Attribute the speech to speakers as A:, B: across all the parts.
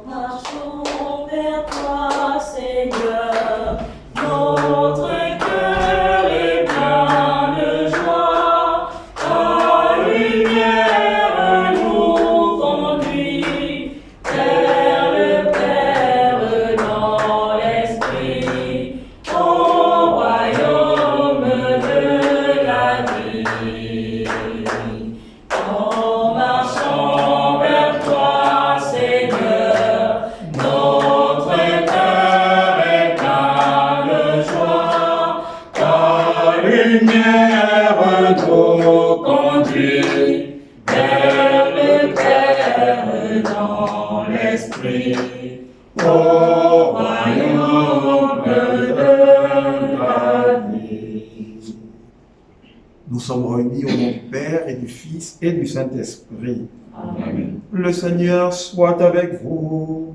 A: Marchons vers toi, Seigneur, notre cœur est plein de joie, ta lumière nous conduit vers le Père dans l'esprit, au royaume de la vie. En marchant vers toi, Seigneur, notre cœur est plein de joie, ta lumière nous conduit vers le Père dans l'esprit, au royaume de la vie.
B: Nous sommes réunis au nom du Père et du Fils et du Saint-Esprit.
A: Amen.
B: Le Seigneur soit avec vous.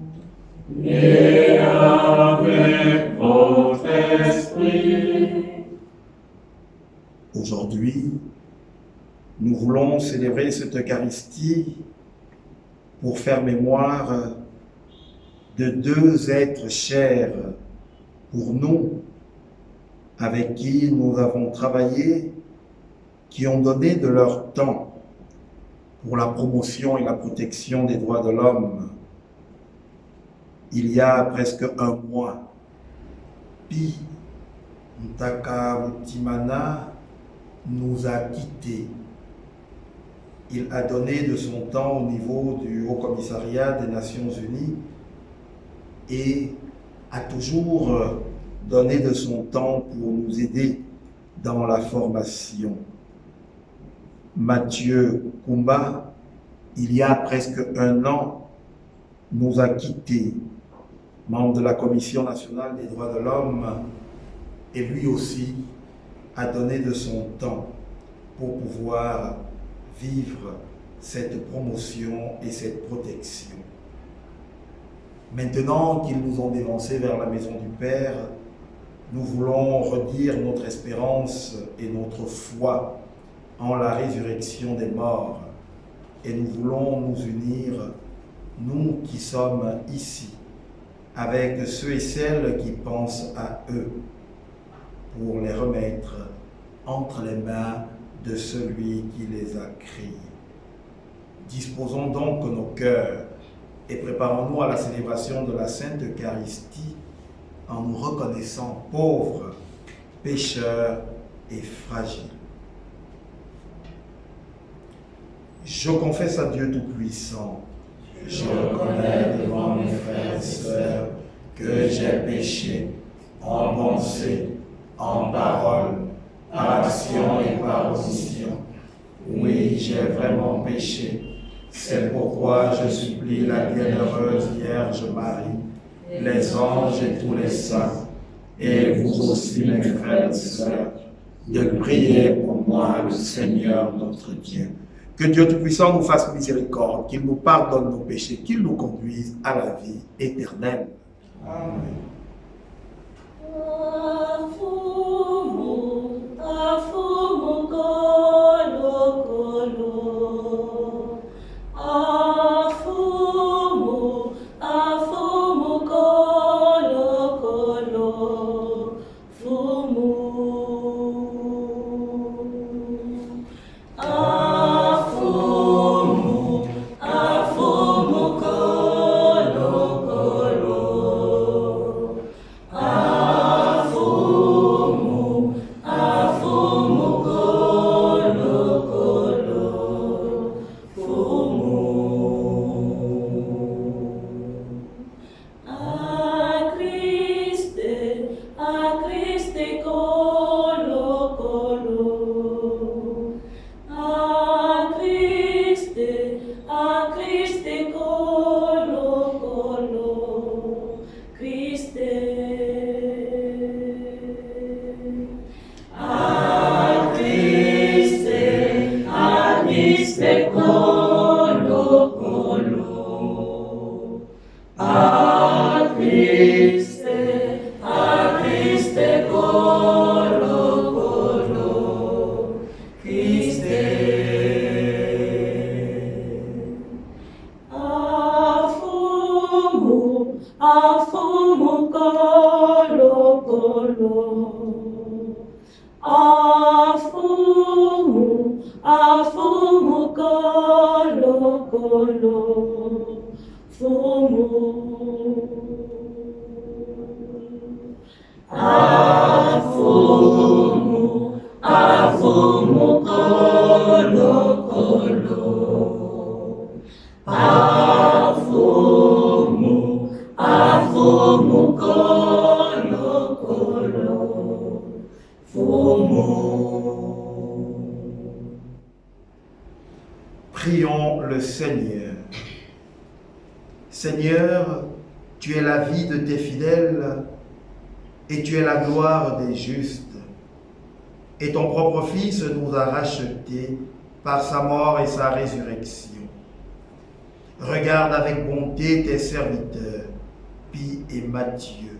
A: Et avec votre esprit.
B: Aujourd'hui, nous voulons célébrer cette Eucharistie pour faire mémoire de deux êtres chers pour nous, avec qui nous avons travaillé, qui ont donné de leur temps pour la promotion et la protection des droits de l'homme. Il y a presque un mois, Pi Ntakarutimana nous a quittés. Il a donné de son temps au niveau du Haut Commissariat des Nations Unies et a toujours donné de son temps pour nous aider dans la formation. Mathieu Kumba, il y a presque un an, nous a quittés, membre de la Commission nationale des droits de l'homme, et lui aussi a donné de son temps pour pouvoir vivre cette promotion et cette protection. Maintenant qu'ils nous ont dévancés vers la maison du Père, nous voulons redire notre espérance et notre foi en la résurrection des morts. Et nous voulons nous unir, nous qui sommes ici, avec ceux et celles qui pensent à eux, pour les remettre entre les mains de celui qui les a créés. Disposons donc nos cœurs et préparons-nous à la célébration de la Sainte Eucharistie en nous reconnaissant pauvres, pécheurs et fragiles. Je confesse à Dieu Tout-Puissant.
C: Je reconnais devant mes frères et sœurs que j'ai péché en pensée, en parole, par action et par omission. Oui, j'ai vraiment péché. C'est pourquoi je supplie la bienheureuse Vierge Marie, les anges et tous les saints, et vous aussi mes frères et sœurs, de prier pour moi le Seigneur notre Dieu.
B: Que Dieu Tout-Puissant nous fasse miséricorde, qu'il nous pardonne nos péchés, qu'il nous conduise à la vie éternelle.
C: Amen.
A: Afu afumu kolo kolo, afumu kolo kolo, fumu. Afumu kolo kolo, afumu kolo kolo, fumu.
B: Prions le Seigneur. Seigneur, tu es la vie de tes fidèles et tu es la gloire des justes. Et ton propre Fils nous a rachetés par sa mort et sa résurrection. Regarde avec bonté tes serviteurs, Pie et Matthieu.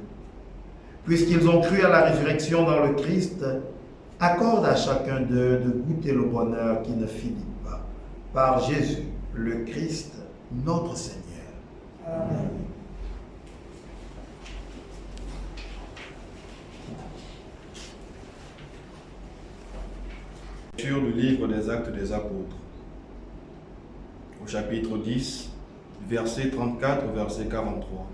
B: Puisqu'ils ont cru à la résurrection dans le Christ, accorde à chacun d'eux de goûter le bonheur qui ne finit pas. Par Jésus, le Christ, notre Seigneur. Amen.
D: Lecture du livre des Actes des Apôtres, au chapitre 10, verset 34 au verset 43.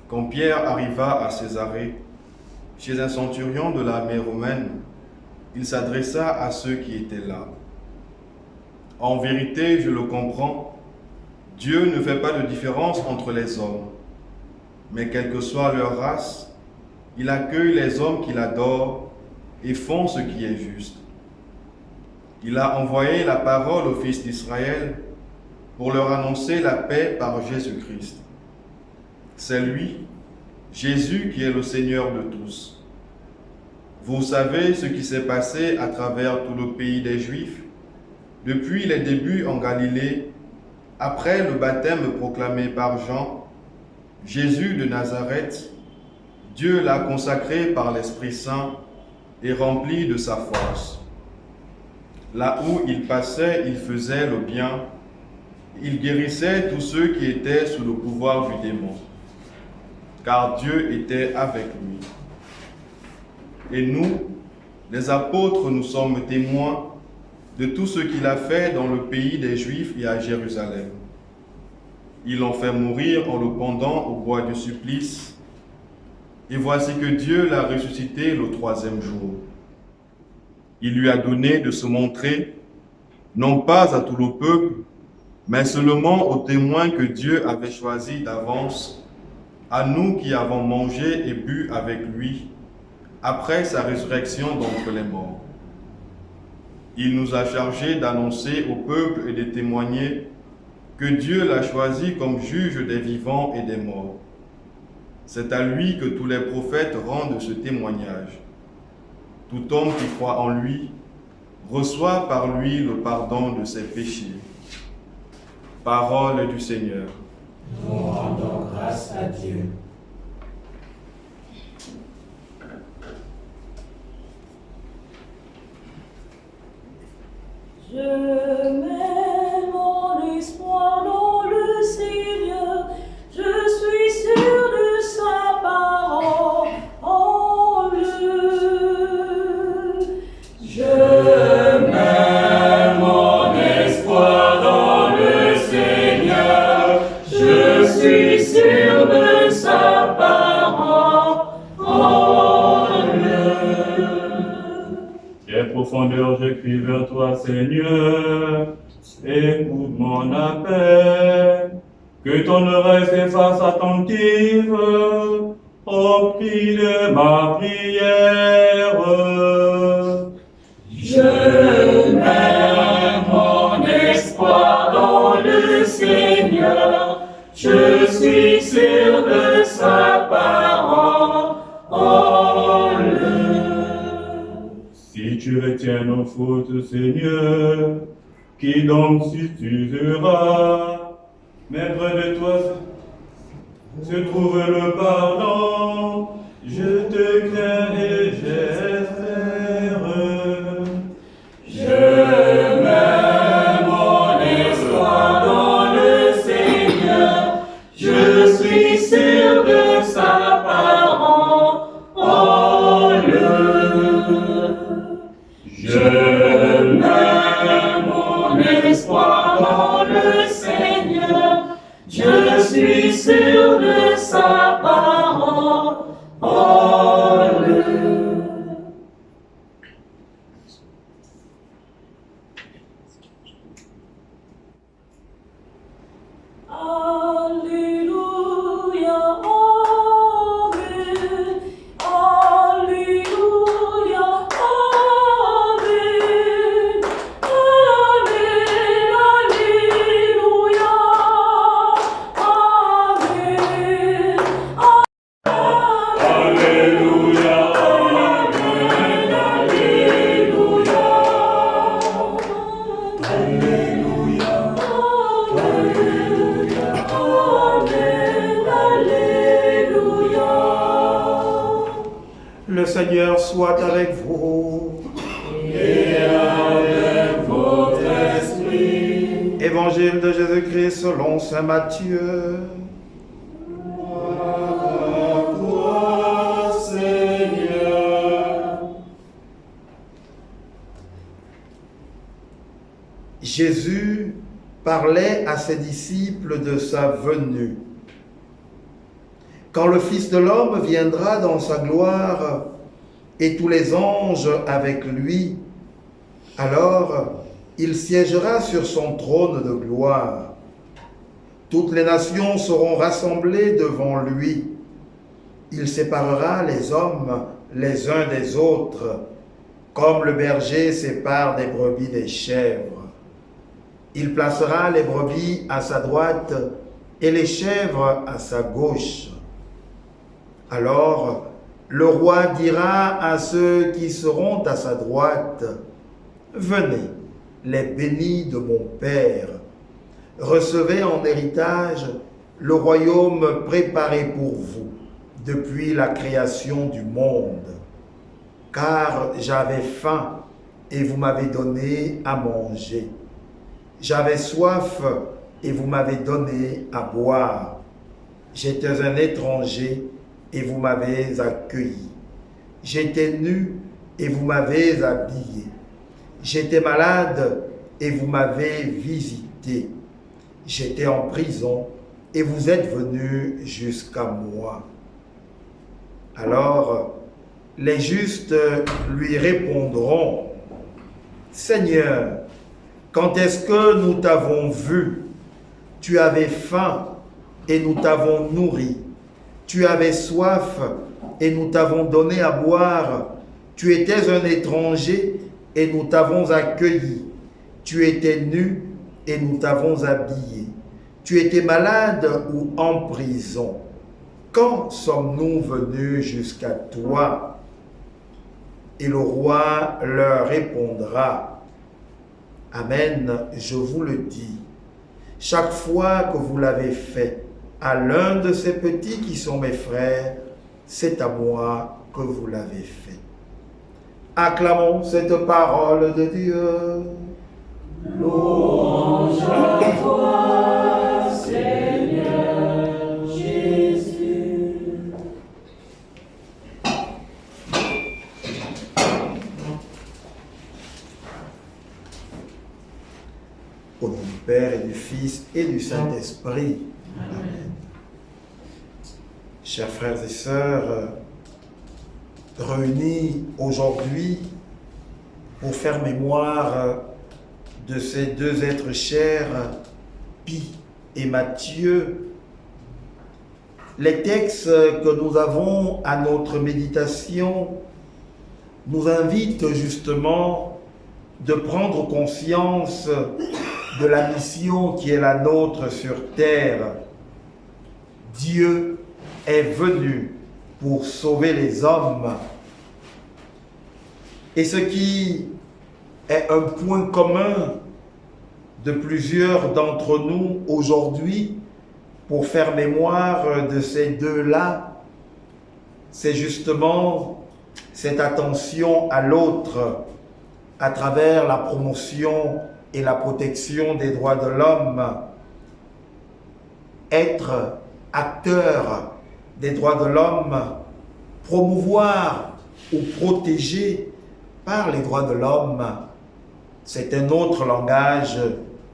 D: Quand Pierre arriva à Césarée, chez un centurion de l'armée romaine, il s'adressa à ceux qui étaient là. En vérité, je le comprends, Dieu ne fait pas de différence entre les hommes, mais quelle que soit leur race, il accueille les hommes qui l'adorent et font ce qui est juste. Il a envoyé la parole aux fils d'Israël pour leur annoncer la paix par Jésus-Christ. C'est lui, Jésus, qui est le Seigneur de tous. Vous savez ce qui s'est passé à travers tout le pays des Juifs, depuis les débuts en Galilée, après le baptême proclamé par Jean. Jésus de Nazareth, Dieu l'a consacré par l'Esprit Saint et rempli de sa force. Là où il passait, il faisait le bien. Il guérissait tous ceux qui étaient sous le pouvoir du démon, car Dieu était avec lui. Et nous, les apôtres, nous sommes témoins de tout ce qu'il a fait dans le pays des Juifs et à Jérusalem. Ils l'ont fait mourir en le pendant au bois du supplice. Et voici que Dieu l'a ressuscité le 3e jour. Il lui a donné de se montrer, non pas à tout le peuple, mais seulement aux témoins que Dieu avait choisis d'avance, à nous qui avons mangé et bu avec lui, après sa résurrection d'entre les morts. Il nous a chargés d'annoncer au peuple et de témoigner que Dieu l'a choisi comme juge des vivants et des morts. C'est à lui que tous les prophètes rendent ce témoignage. Tout homme qui croit en lui reçoit par lui le pardon de ses péchés. Parole du Seigneur.
C: Nous rendons grâce à Dieu.
A: Je mets mon espoir dans le Seigneur, je suis sûr de sa parole. Je mets mon espoir dans le Seigneur, je suis sûr de sa parole.
E: Des profondeurs, je crie vers toi, Seigneur, écoute mon appel, que ton oreille s'efface attentive au cri de ma prière.
A: Je mets mon espoir dans le Seigneur, je suis sûr de sa parole.
E: Si tu retiens nos fautes, Seigneur, qui donc s'usera, mais près de toi se trouve le pardon. Je te crains et j'espère.
A: Je mets mon espoir dans le Seigneur, je suis sûr
B: Seigneur soit avec vous.
A: Et avec votre esprit.
B: Évangile de Jésus-Christ selon saint Matthieu.
A: À toi, Seigneur.
B: Jésus parlait à ses disciples de sa venue. Quand le Fils de l'homme viendra dans sa gloire et tous les anges avec lui, alors il siégera sur son trône de gloire. Toutes les nations seront rassemblées devant lui. Il séparera les hommes les uns des autres, comme le berger sépare des brebis des chèvres. Il placera les brebis à sa droite et les chèvres à sa gauche. Alors, le roi dira à ceux qui seront à sa droite, « Venez, les bénis de mon Père, recevez en héritage le royaume préparé pour vous depuis la création du monde. Car j'avais faim et vous m'avez donné à manger. J'avais soif et vous m'avez donné à boire. J'étais un étranger et vous m'avez accueilli. J'étais nu et vous m'avez habillé. J'étais malade et vous m'avez visité. J'étais en prison et vous êtes venus jusqu'à moi. » Alors, les justes lui répondront, « Seigneur, quand est-ce que nous t'avons vu? Tu avais faim et nous t'avons nourri. Tu avais soif et nous t'avons donné à boire. Tu étais un étranger et nous t'avons accueilli. Tu étais nu et nous t'avons habillé. Tu étais malade ou en prison. Quand sommes-nous venus jusqu'à toi? » Et le roi leur répondra, « Amen, je vous le dis. Chaque fois que vous l'avez fait à l'un de ces petits qui sont mes frères, c'est à moi que vous l'avez fait. » Acclamons cette parole de Dieu.
A: Louange à toi, Seigneur Jésus.
B: Au nom du Père et du Fils et du Saint-Esprit. Amen. Chers frères et sœurs, réunis aujourd'hui pour faire mémoire de ces deux êtres chers, Pie et Matthieu, les textes que nous avons à notre méditation nous invitent justement de prendre conscience de la mission qui est la nôtre sur terre. Dieu est venu pour sauver les hommes. Et ce qui est un point commun de plusieurs d'entre nous aujourd'hui, pour faire mémoire de ces deux-là, c'est justement cette attention à l'autre à travers la promotion et la protection des droits de l'homme. Être acteur des droits de l'homme, promouvoir ou protéger par les droits de l'homme, c'est un autre langage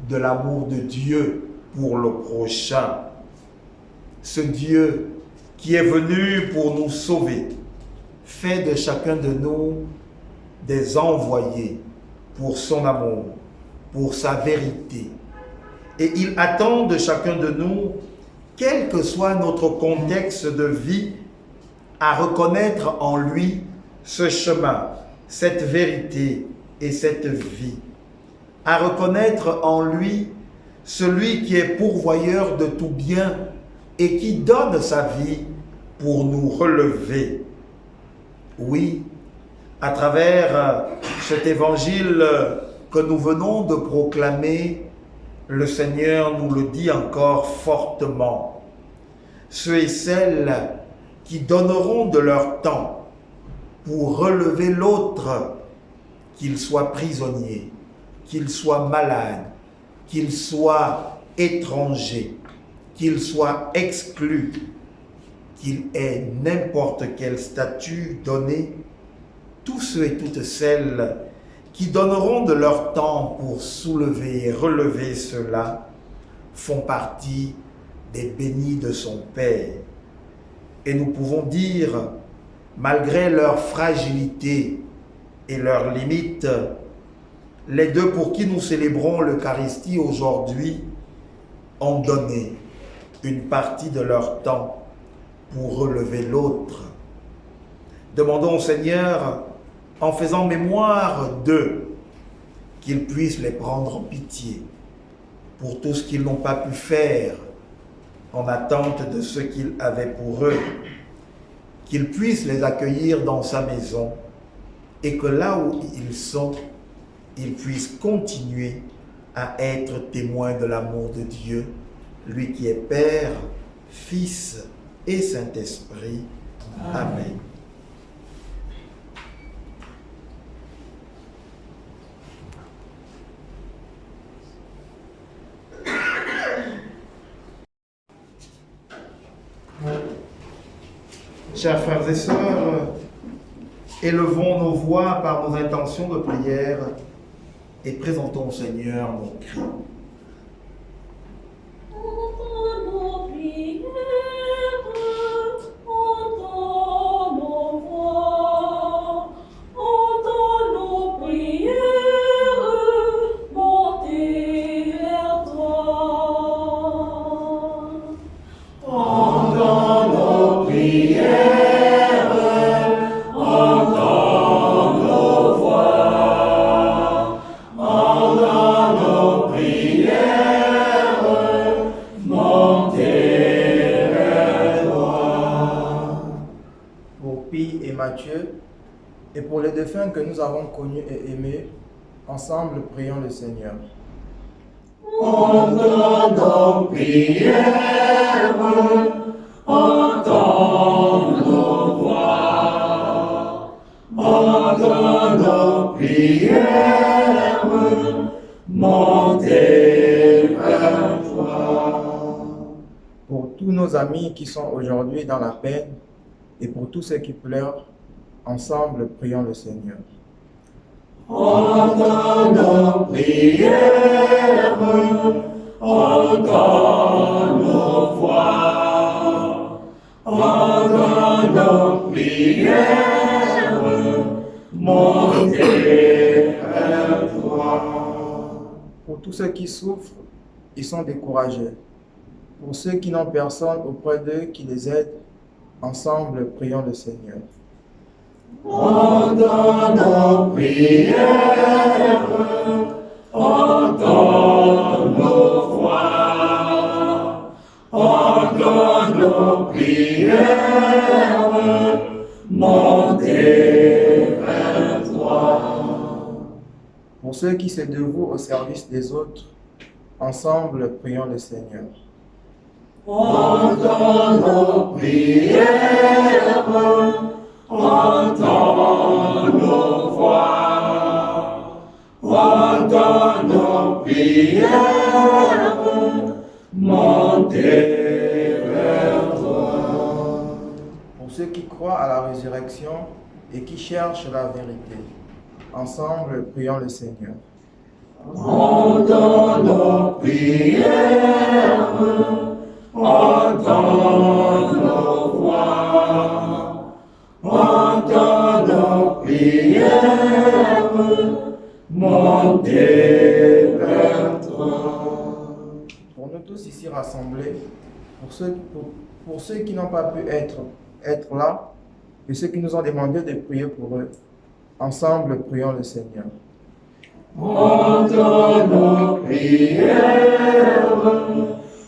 B: de l'amour de Dieu pour le prochain. Ce Dieu qui est venu pour nous sauver fait de chacun de nous des envoyés pour son amour, pour sa vérité. Et il attend de chacun de nous, quel que soit notre contexte de vie, à reconnaître en lui ce chemin, cette vérité et cette vie. À reconnaître en lui celui qui est pourvoyeur de tout bien et qui donne sa vie pour nous relever. Oui, à travers cet évangile que nous venons de proclamer, le Seigneur nous le dit encore fortement. Ceux et celles qui donneront de leur temps, pour relever l'autre, qu'il soit prisonnier, qu'il soit malade, qu'il soit étranger, qu'il soit exclu, qu'il ait n'importe quel statut donné, tous ceux et toutes celles qui donneront de leur temps pour soulever et relever cela font partie des bénis de son Père. Et nous pouvons dire, malgré leur fragilité et leurs limites, les deux pour qui nous célébrons l'Eucharistie aujourd'hui ont donné une partie de leur temps pour relever l'autre. Demandons au Seigneur, en faisant mémoire d'eux, qu'ils puissent les prendre en pitié pour tout ce qu'ils n'ont pas pu faire en attente de ce qu'il avait pour eux, qu'il puisse les accueillir dans sa maison et que là où ils sont, ils puissent continuer à être témoins de l'amour de Dieu, lui qui est Père, Fils et Saint-Esprit. Amen. Chers frères et sœurs, élevons nos voix par nos intentions de prière et présentons au Seigneur nos cris.
A: Entends nos prières, entends nos voix, entends nos prières, montez vers toi.
C: Entends nos prières.
F: Et pour les défunts que nous avons connus et aimés, ensemble prions le Seigneur.
C: Entends nos prières, entends nos voix, entends nos prières, montez vers toi.
F: Pour tous nos amis qui sont aujourd'hui dans la peine et pour tous ceux qui pleurent, ensemble, prions le Seigneur.
C: Entends nos prières, entends nos voix, entends nos prières, montez vers toi.
F: Pour tous ceux qui souffrent, ils sont découragés. Pour ceux qui n'ont personne auprès d'eux qui les aide, ensemble, prions le Seigneur.
C: Entends nos prières, entends nos voix, entends nos prières, montez vers toi.
F: Pour ceux qui se dévouent au service des autres, ensemble, prions le Seigneur.
C: Entends nos prières, entends nos voix, entends nos prières, montez vers toi.
F: Pour ceux qui croient à la résurrection et qui cherchent la vérité, ensemble, prions le Seigneur.
C: Entends nos prières, entends nos voix, entends nos prières, montez vers toi.
F: Pour nous tous ici rassemblés, pour ceux qui n'ont pas pu être là, et ceux qui nous ont demandé de prier pour eux, ensemble, prions le Seigneur.
C: Entends nos prières,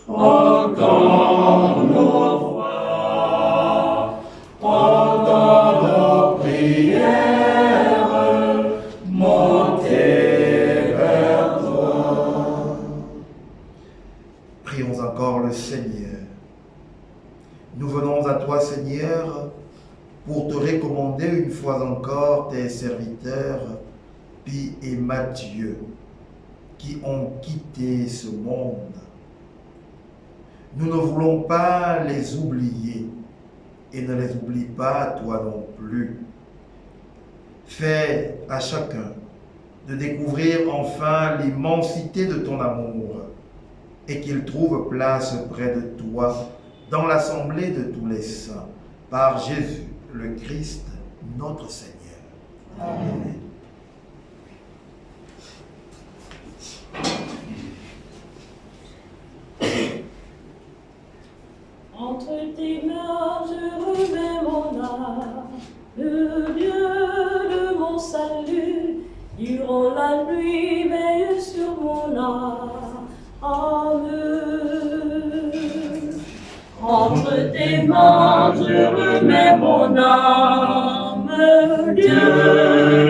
C: entends nos voix, entends nos prières, montez vers toi.
B: Prions encore le Seigneur. Nous venons à toi, Seigneur, pour te recommander une fois encore tes serviteurs, Pie et Matthieu, qui ont quitté ce monde. Nous ne voulons pas les oublier et ne les oublie pas toi non plus. Fais à chacun de découvrir enfin l'immensité de ton amour et qu'il trouve place près de toi dans l'assemblée de tous les saints, par Jésus le Christ, notre Seigneur. Amen.
A: Entre tes mains, je remets mon âme, le Dieu de mon salut. Durant la nuit, veille sur mon âme. Entre tes mains, je remets mon âme, Dieu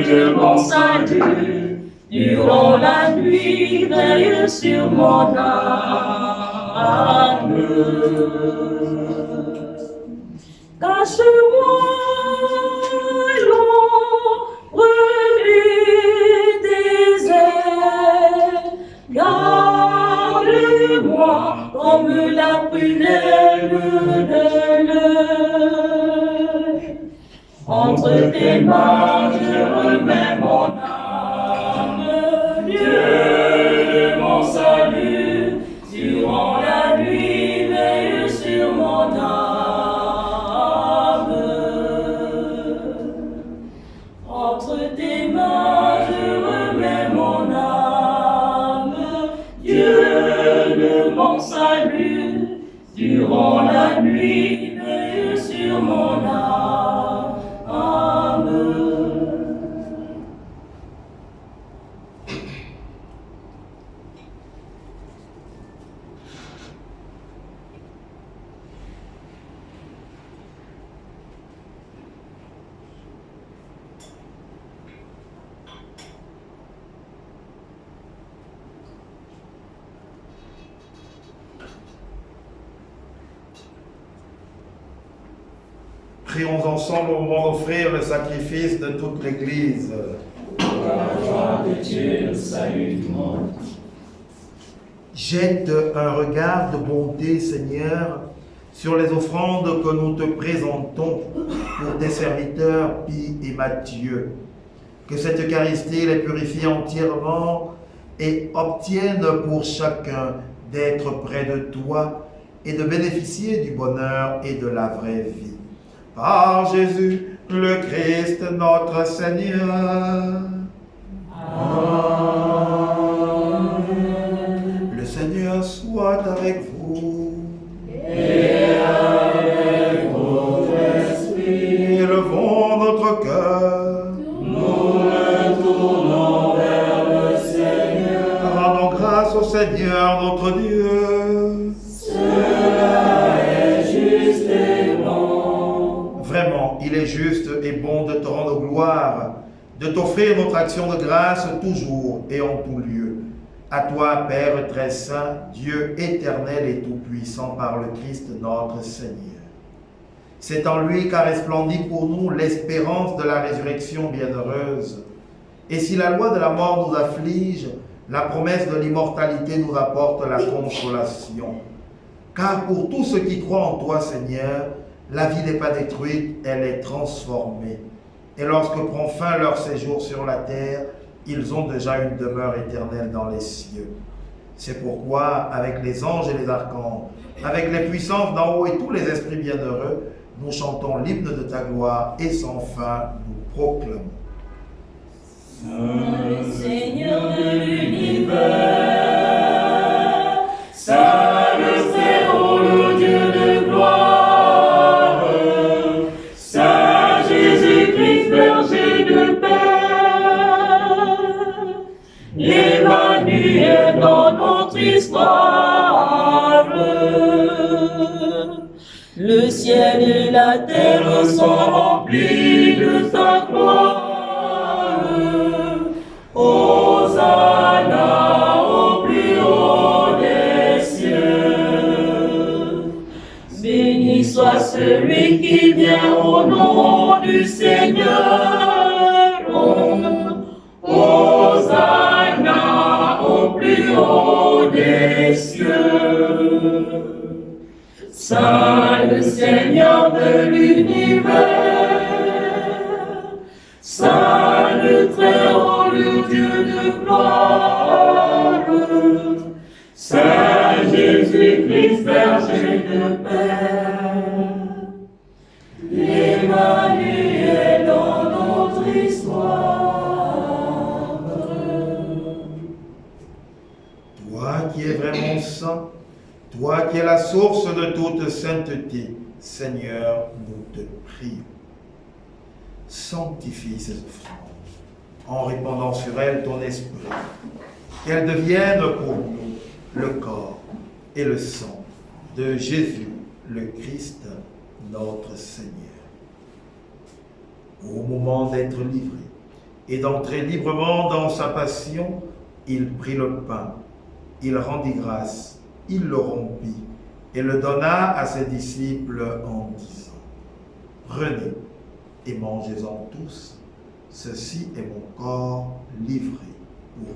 A: de mon salut. Durant la nuit, veille sur mon âme. Cache-moi l'ombre des ailes, garde-moi comme la prunelle de l'œil. Entre tes mains, je remets mon âme, Dieu de mon salut. Durant la nuit, veille sur mon âme. Entre tes mains, je remets mon âme, Dieu de mon salut. Durant la nuit, veille sur mon âme.
B: Prions ensemble au moment d'offrir le sacrifice de toute l'Église.
C: Pour la gloire de Dieu, le salut du monde.
B: Jette un regard de bonté, Seigneur, sur les offrandes que nous te présentons pour tes serviteurs Pie et Matthieu. Que cette Eucharistie les purifie entièrement et obtienne pour chacun d'être près de toi et de bénéficier du bonheur et de la vraie vie. Par Jésus, le Christ, notre Seigneur. Amen. Le Seigneur soit avec vous.
C: Et avec votre esprit.
B: Élevons notre cœur.
C: Nous le tournons vers le Seigneur.
B: Rendons grâce au Seigneur, notre Dieu. Vraiment, il est juste et bon de te rendre gloire, de t'offrir notre action de grâce toujours et en tout lieu. À toi, Père très saint, Dieu éternel et tout-puissant par le Christ notre Seigneur. C'est en lui qu'a resplendi pour nous l'espérance de la résurrection bienheureuse. Et si la loi de la mort nous afflige, la promesse de l'immortalité nous apporte la consolation. Car pour tous ceux qui croient en toi, Seigneur, la vie n'est pas détruite, elle est transformée. Et lorsque prend fin leur séjour sur la terre, ils ont déjà une demeure éternelle dans les cieux. C'est pourquoi, avec les anges et les archanges, avec les puissances d'en haut et tous les esprits bienheureux, nous chantons l'hymne de ta gloire et sans fin nous proclamons.
A: Le Seigneur de l'univers, Saint le Très-Haut, le Dieu de gloire, Saint Jésus-Christ, berger de paix, Emmanuel dans notre histoire. Le ciel et la terre sont remplis de ta gloire. Hosanna au plus haut des cieux. Béni soit celui celui qui vient au nom du Seigneur. Hosanna au plus haut des cieux. Saint le Seigneur de l'univers, Saint le Très-Haut, le Dieu de gloire, Saint Jésus-Christ, berger de paix, Emmanuel dans notre histoire.
B: Toi qui es vraiment saint, toi qui es la source de toute sainteté, Seigneur, nous te prions. Sanctifie ces offrandes en répandant sur elles ton esprit, qu'elles deviennent pour nous le corps et le sang de Jésus, le Christ, notre Seigneur. Au moment d'être livré et d'entrer librement dans sa passion, il prit le pain, il rendit grâce, il le rompit et le donna à ses disciples en disant : Prenez et mangez-en tous, ceci est mon corps livré pour vous.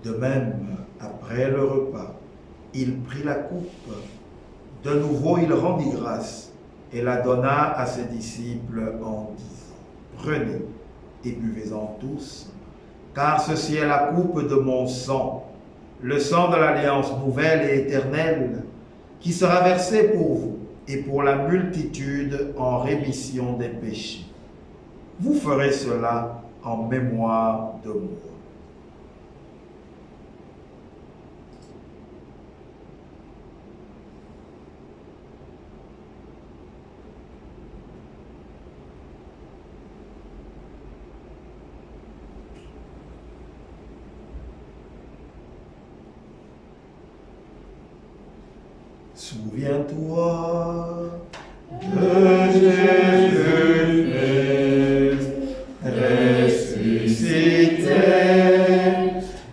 B: De même, après le repas, il prit la coupe. De nouveau, il rendit grâce et la donna à ses disciples en disant : Prenez et buvez-en tous, car ceci est la coupe de mon sang, le sang de l'alliance nouvelle et éternelle, qui sera versé pour vous et pour la multitude en rémission des péchés. Vous ferez cela en mémoire de moi. Souviens-toi de Jésus-Christ, ressuscité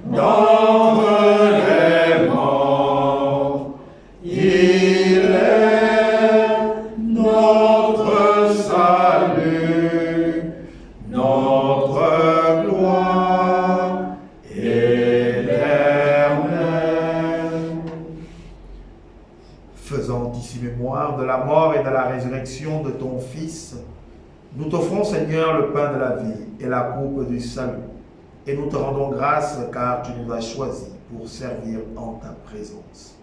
B: d'entre les morts. Il est notre salut, notre gloire éternelle. Faisant ici mémoire de la mort et de la résurrection de ton Fils, nous t'offrons, Seigneur, le pain de la vie et la coupe du salut, et nous te rendons grâce car tu nous as choisis pour servir en ta présence.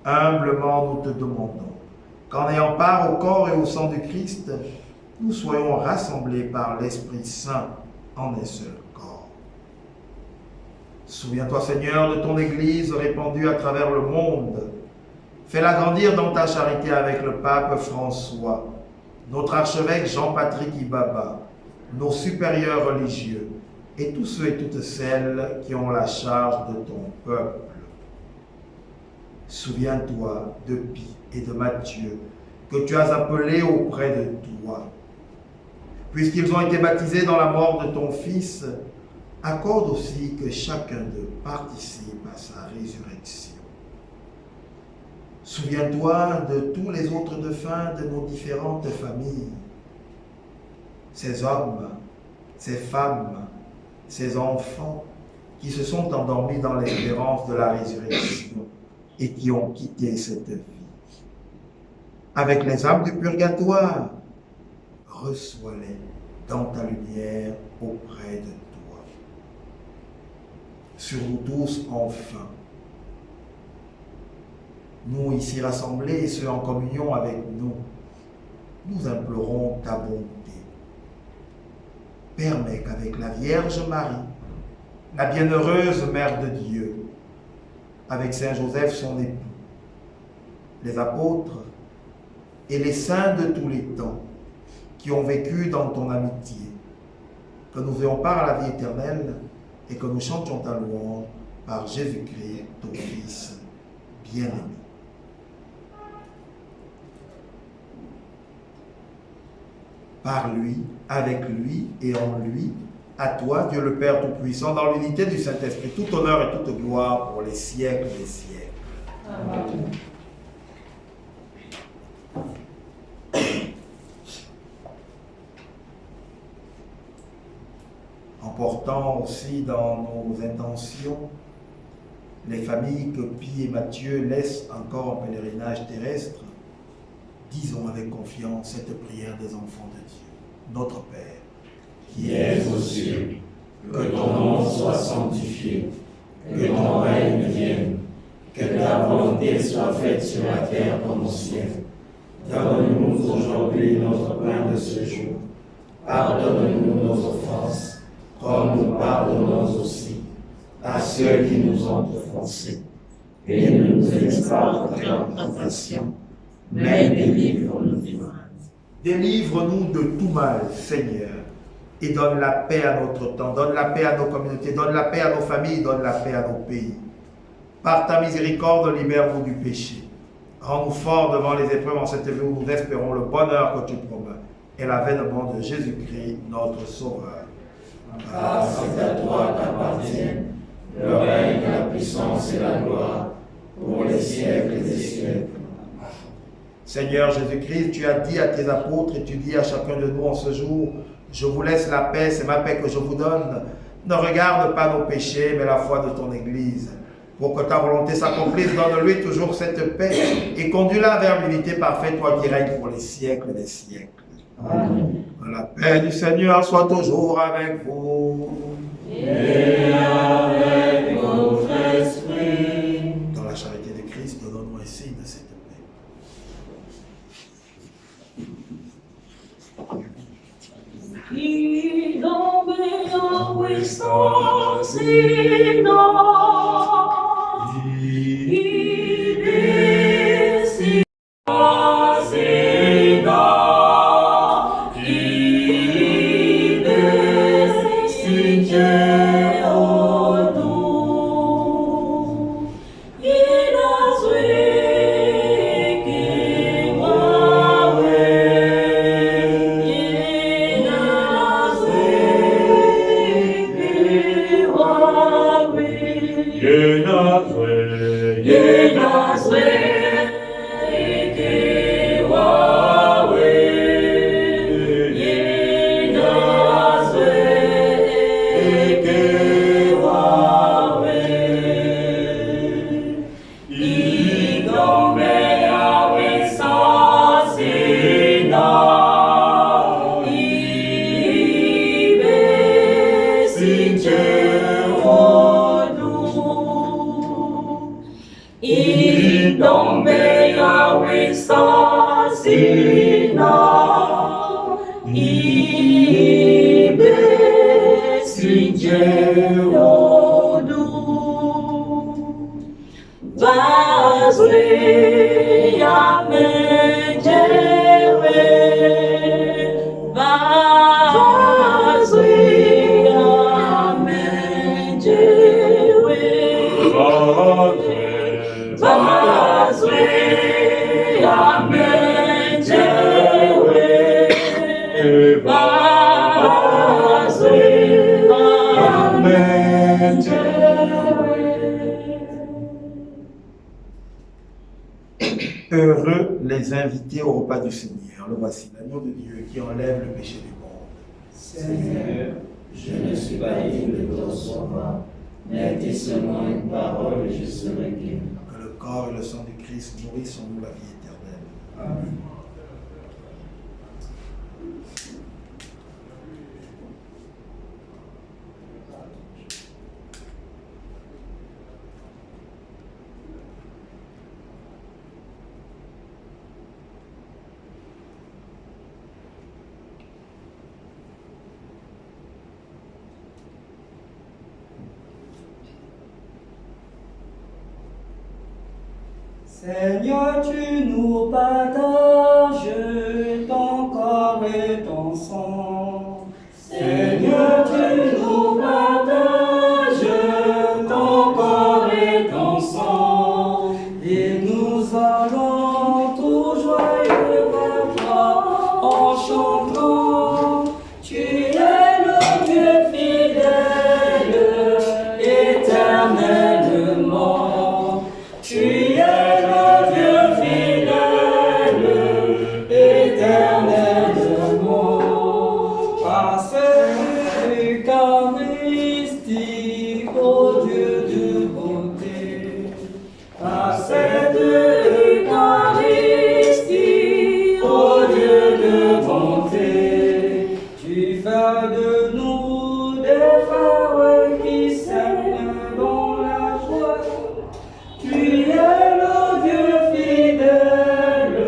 B: Humblement, nous te demandons qu'en ayant part au corps et au sang du Christ, nous soyons rassemblés par l'Esprit Saint en un seul corps. Souviens-toi, Seigneur, de ton Église répandue à travers le monde. Fais-la grandir dans ta charité avec le pape François, notre archevêque Jean-Patrick Ibaba, nos supérieurs religieux et tous ceux et toutes celles qui ont la charge de ton peuple. Souviens-toi de Pie et de Matthieu, que tu as appelés auprès de toi. Puisqu'ils ont été baptisés dans la mort de ton Fils, accorde aussi que chacun d'eux participe à sa résurrection. Souviens-toi de tous les autres défunts de nos différentes familles, ces hommes, ces femmes, ces enfants qui se sont endormis dans l'espérance de la résurrection et qui ont quitté cette vie. Avec les âmes du purgatoire, reçois-les dans ta lumière auprès de toi. Sur nous tous, enfin, nous ici rassemblés et ceux en communion avec nous, nous implorons ta bonté. Permets qu'avec la Vierge Marie, la bienheureuse Mère de Dieu, avec Saint Joseph son époux, les apôtres et les saints de tous les temps qui ont vécu dans ton amitié, que nous ayons part à la vie éternelle et que nous chantions ta louange par Jésus-Christ, ton Fils bien-aimé. Par lui, avec lui et en lui, à toi, Dieu le Père Tout-Puissant, dans l'unité du Saint-Esprit, tout honneur et toute gloire pour les siècles des siècles.
A: Amen.
B: En portant aussi dans nos intentions les familles que Pie et Mathieu laissent encore en pèlerinage terrestre, disons avec confiance cette prière des enfants de Dieu. Notre Père,
C: qui es aux cieux, que ton nom soit sanctifié, que ton règne vienne, que ta volonté soit faite sur la terre comme au ciel. Donne-nous aujourd'hui notre pain de ce jour. Pardonne-nous nos offenses, comme nous pardonnons aussi à ceux qui nous ont offensés. Et ne nous laisse pas entrer en tentation, mais délivre-nous du mal.
B: délivre-nous de tout mal, Seigneur, et donne la paix à notre temps, donne la paix à nos communautés, donne la paix à nos familles, donne la paix à nos pays. Par ta miséricorde, libère-nous du péché. Rends-nous forts devant les épreuves en cette vie où nous espérons le bonheur que tu promets et l'avènement de Jésus-Christ, notre Sauveur.
C: Car c'est à toi qu'appartiennent le règne, la puissance et la gloire pour les siècles des siècles.
B: Seigneur Jésus-Christ, tu as dit à tes apôtres et tu dis à chacun de nous en ce jour, je vous laisse la paix, c'est ma paix que je vous donne. Ne regarde pas nos péchés, mais la foi de ton Église. Pour que ta volonté s'accomplisse, donne-lui toujours cette paix et conduis-la vers l'unité parfaite, toi qui règnes pour les siècles des siècles.
C: Amen.
B: Que la paix du Seigneur soit toujours avec vous.
C: Et avec votre esprit.
B: Dans la charité de Christ, donnons-nous un signe de cette paix. Heureux les invités au repas du Seigneur. Le voici, l'agneau de Dieu qui enlève le péché du monde.
C: Seigneur, je ne suis pas digne de te recevoir, mais dis seulement une parole et je serai guéri.
B: Que le corps et le sang du Christ nourrissent en nous la vie éternelle.
C: Amen.
G: Seigneur, tu nous partages ton corps et ton sang. Seigneur, tu nous partages ton corps sang, et nous allons tout joyeux vers toi en chantant. Tu es le Dieu fidèle, éternellement. Tu es le Dieu fidèle, éternellement. Par cette Eucharistie, ô Dieu de bonté, par cette Eucharistie, ô Dieu de bonté, tu fais de nous des frères qui s'aiment dans la joie. Tu es le Dieu fidèle,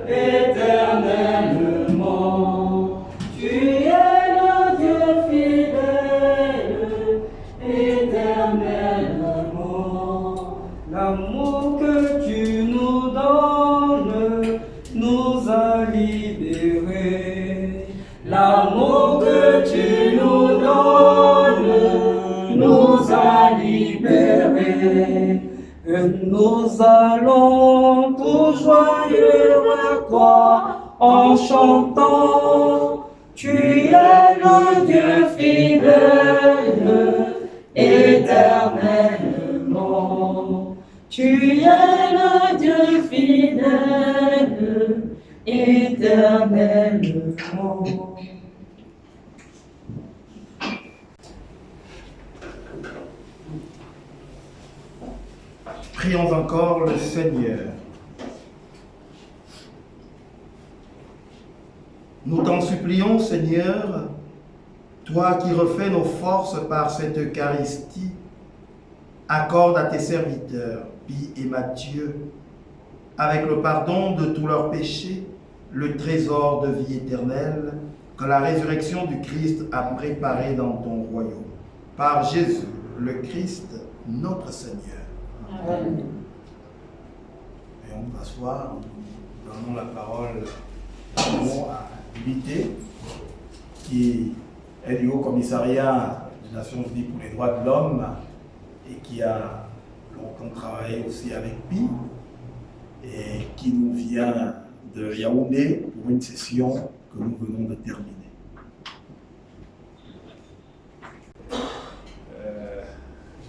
G: éternellement. Tu es le Dieu fidèle, éternellement. L'amour que tu nous donnes nous a libérés. L'amour que tu nous donnes nous a libérés. Et nous allons tout joyeux vers toi en chantant. Tu es le Dieu fidèle, éternellement. Tu es le Dieu fidèle, éternellement.
B: Prions encore le Seigneur. Nous t'en supplions, Seigneur, toi qui refais nos forces par cette Eucharistie, accorde à tes serviteurs, Pie et Matthieu, avec le pardon de tous leurs péchés, le trésor de vie éternelle que la résurrection du Christ a préparé dans ton royaume. Par Jésus, le Christ, notre Seigneur.
G: Amen.
B: Et on va s'asseoir, nous donnons la parole à Unité, qui est du Haut Commissariat des Nations Unies pour les droits de l'homme et qui a longtemps travaillé aussi avec PI et qui nous vient de Yaoundé pour une session que nous venons de terminer.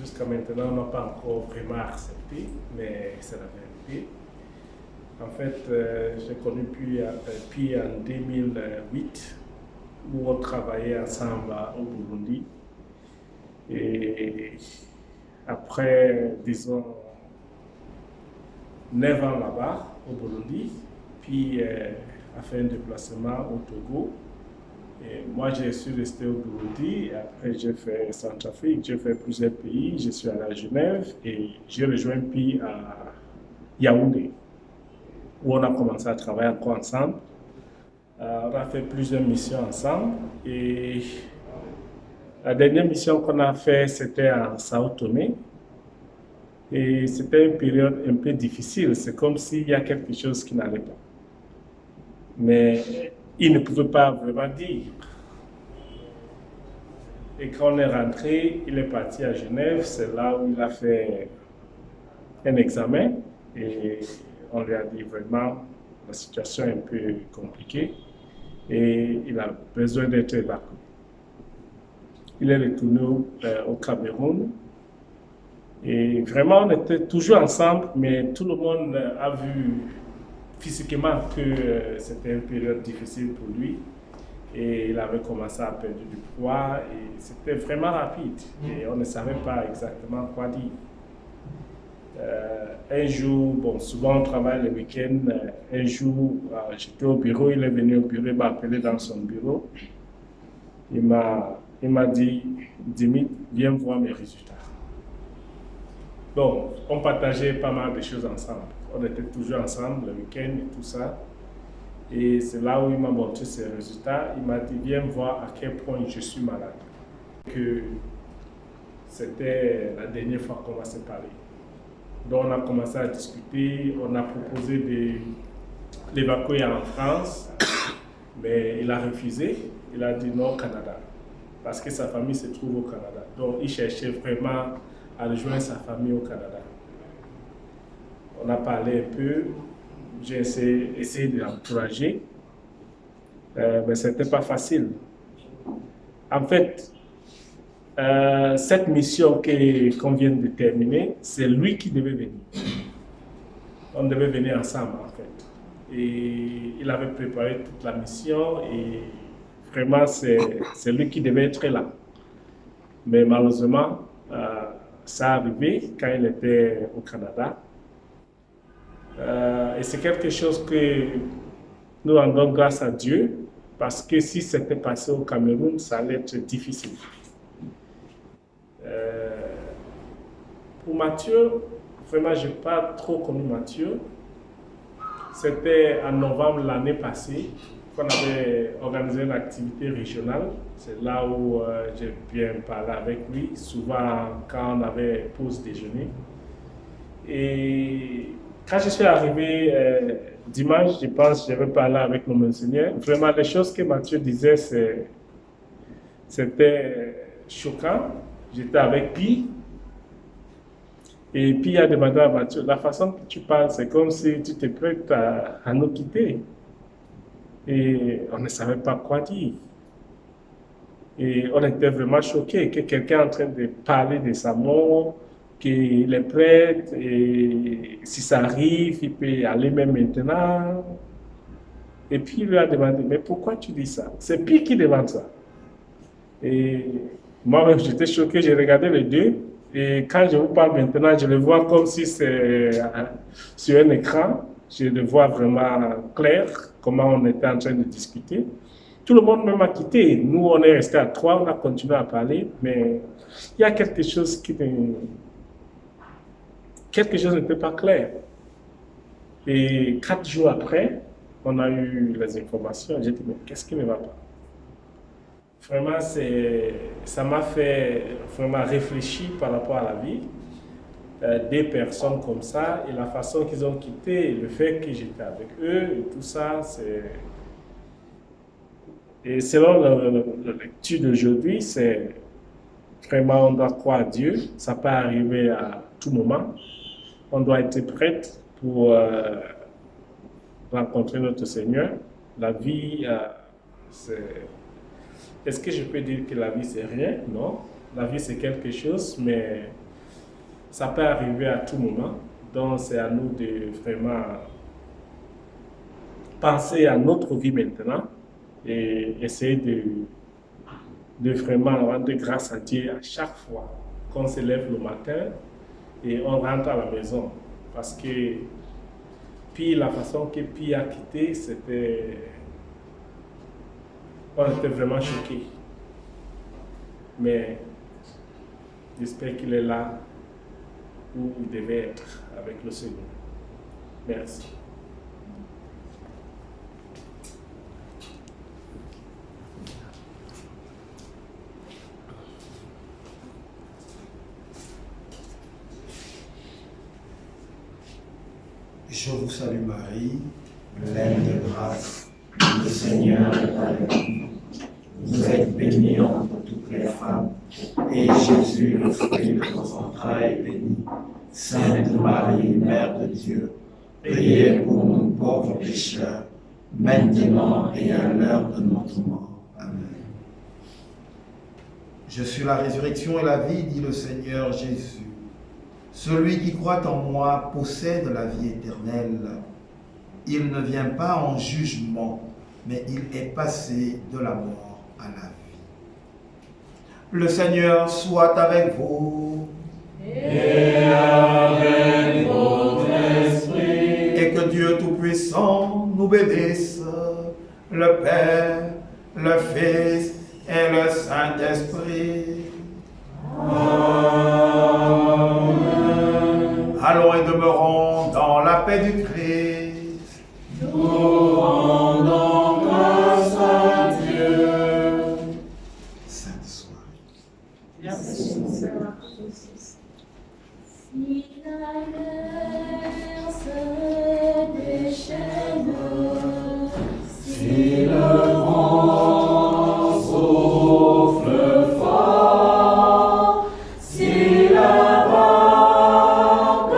H: Jusqu'à maintenant, on n'a pas encore vraiment accepté, mais c'est la vérité. En fait, j'ai connu Pi en 2008, où on travaillait ensemble au Burundi. Et après, disons, 9 ans là-bas, au Burundi, Pi a fait un déplacement au Togo. Et moi, je suis resté au Burundi, après j'ai fait Centrafrique, j'ai fait plusieurs pays, je suis allé à Genève et j'ai rejoint Pi à Yaoundé, où on a commencé à travailler encore ensemble. On a fait plusieurs missions ensemble et la dernière mission qu'on a faite, c'était en Sao Tomé. Et c'était une période un peu difficile, c'est comme s'il y a quelque chose qui n'allait pas. Mais il ne pouvait pas vraiment dire. Et quand on est rentré, il est parti à Genève, c'est là où il a fait un examen et on lui a dit vraiment la situation est un peu compliquée et il a besoin d'être évacué. Il est retourné au Cameroun et vraiment on était toujours ensemble, mais tout le monde a vu physiquement que c'était une période difficile pour lui et il avait commencé à perdre du poids et c'était vraiment rapide et on ne savait pas exactement quoi dire. Un jour, bon, souvent on travaille le week-end, un jour j'étais au bureau, il est venu au bureau, il m'a appelé dans son bureau, il m'a dit « Dimitri, viens voir mes résultats ». Donc, on partageait pas mal de choses ensemble. On était toujours ensemble le week-end et tout ça. Et c'est là où il m'a montré ses résultats. Il m'a dit, viens voir à quel point je suis malade. Que c'était la dernière fois qu'on va se parler. Donc on a commencé à discuter, on a proposé de l'évacuer en France, mais il a refusé. Il a dit non au Canada, parce que sa famille se trouve au Canada. Donc il cherchait vraiment à rejoindre sa famille au Canada. On a parlé un peu, j'ai essayé de l'encourager, mais ce n'était pas facile. En fait, cette mission qu'on vient de terminer, c'est lui qui devait venir. On devait venir ensemble, en fait. Et il avait préparé toute la mission et vraiment, c'est lui qui devait être là. Mais malheureusement, ça a arrivé quand il était au Canada. Et c'est quelque chose que nous rendons grâce à Dieu, parce que si c'était passé au Cameroun, ça allait être difficile. Pour Mathieu, vraiment, je n'ai pas trop connu Mathieu. C'était en novembre l'année passée qu'on avait organisé une activité régionale. C'est là où j'ai bien parlé avec lui, souvent quand on avait pause déjeuner. Et quand je suis arrivé dimanche, je pense que j'avais parlé avec le monseigneur. Vraiment, les choses que Mathieu disait, c'était choquant. J'étais avec Pi. Et puis il a demandé à Mathieu, la façon que tu parles, c'est comme si tu étais prête à nous quitter. Et on ne savait pas quoi dire. Et on était vraiment choqués que quelqu'un est en train de parler de sa mort, qu'il est prêt, et si ça arrive, il peut aller même maintenant. Et puis il lui a demandé, mais pourquoi tu dis ça? C'est Pi qui demande ça. Et moi-même, j'étais choqué, j'ai regardé les deux. Et quand je vous parle maintenant, je le vois comme si c'est sur un écran. Je le vois vraiment clair, comment on était en train de discuter. Tout le monde même a quitté. Nous, on est restés à 3, on a continué à parler, mais il y a quelque chose n'était pas clair. Et 4 jours après, on a eu les informations. J'ai dit, mais qu'est-ce qui ne va pas? Vraiment, ça m'a fait vraiment réfléchir par rapport à la vie des personnes comme ça et la façon qu'ils ont quitté, et le fait que j'étais avec eux et tout ça, et selon la lecture d'aujourd'hui, c'est vraiment, on doit croire à Dieu, ça peut arriver à tout moment, on doit être prête pour rencontrer notre Seigneur. La vie, est-ce que je peux dire que la vie c'est rien? Non, la vie c'est quelque chose, mais ça peut arriver à tout moment. Donc c'est à nous de vraiment penser à notre vie maintenant et essayer de vraiment rendre grâce à Dieu à chaque fois qu'on se lève le matin et on rentre à la maison. Parce que puis la façon que Pi a quitté, on était vraiment choqués. Mais j'espère qu'il est là où il devait être avec le Seigneur. Merci.
B: Je vous salue Marie,
C: pleine de grâce, le Seigneur est avec vous. Vous êtes bénie entre toutes les femmes, et Jésus, le fruit de vos entrailles, est béni. Sainte Marie, Mère de Dieu, priez pour nous pauvres pécheurs, maintenant et à l'heure de notre mort. Amen.
B: Je suis la résurrection et la vie, dit le Seigneur Jésus. Celui qui croit en moi possède la vie éternelle. Il ne vient pas en jugement, mais il est passé de la mort à la vie. Le Seigneur soit avec vous.
G: Et avec votre esprit.
B: Et que Dieu Tout-Puissant nous bénisse, le Père, le Fils et le Saint-Esprit.
G: Amen.
B: Allons et demeurons dans la paix du Christ.
G: Nous rendons grâce à Dieu.
B: Sainte soirée.
A: Merci. Si la mer se déchaîne,
G: Si le vent souffle fort, si la vague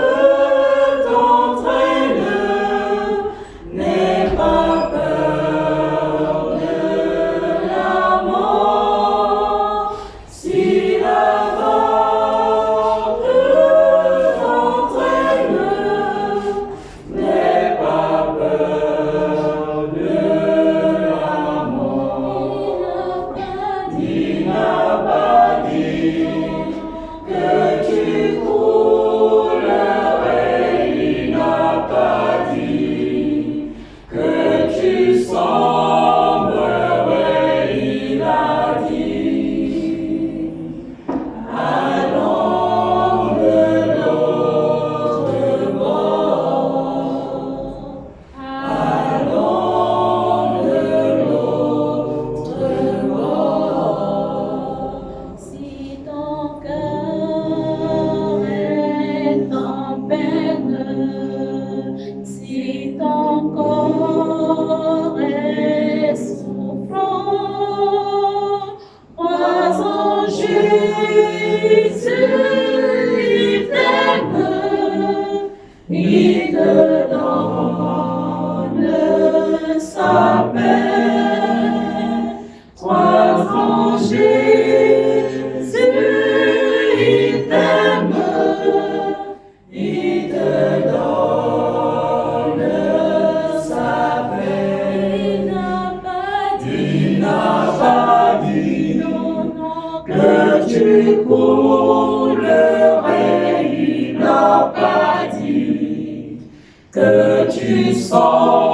A: il te donne sa paix. Crois en Jésus, il t'aime, il te donne sa paix. Il n'a pas dit que tu coulerais, il n'a pas dit que tu sombrerais.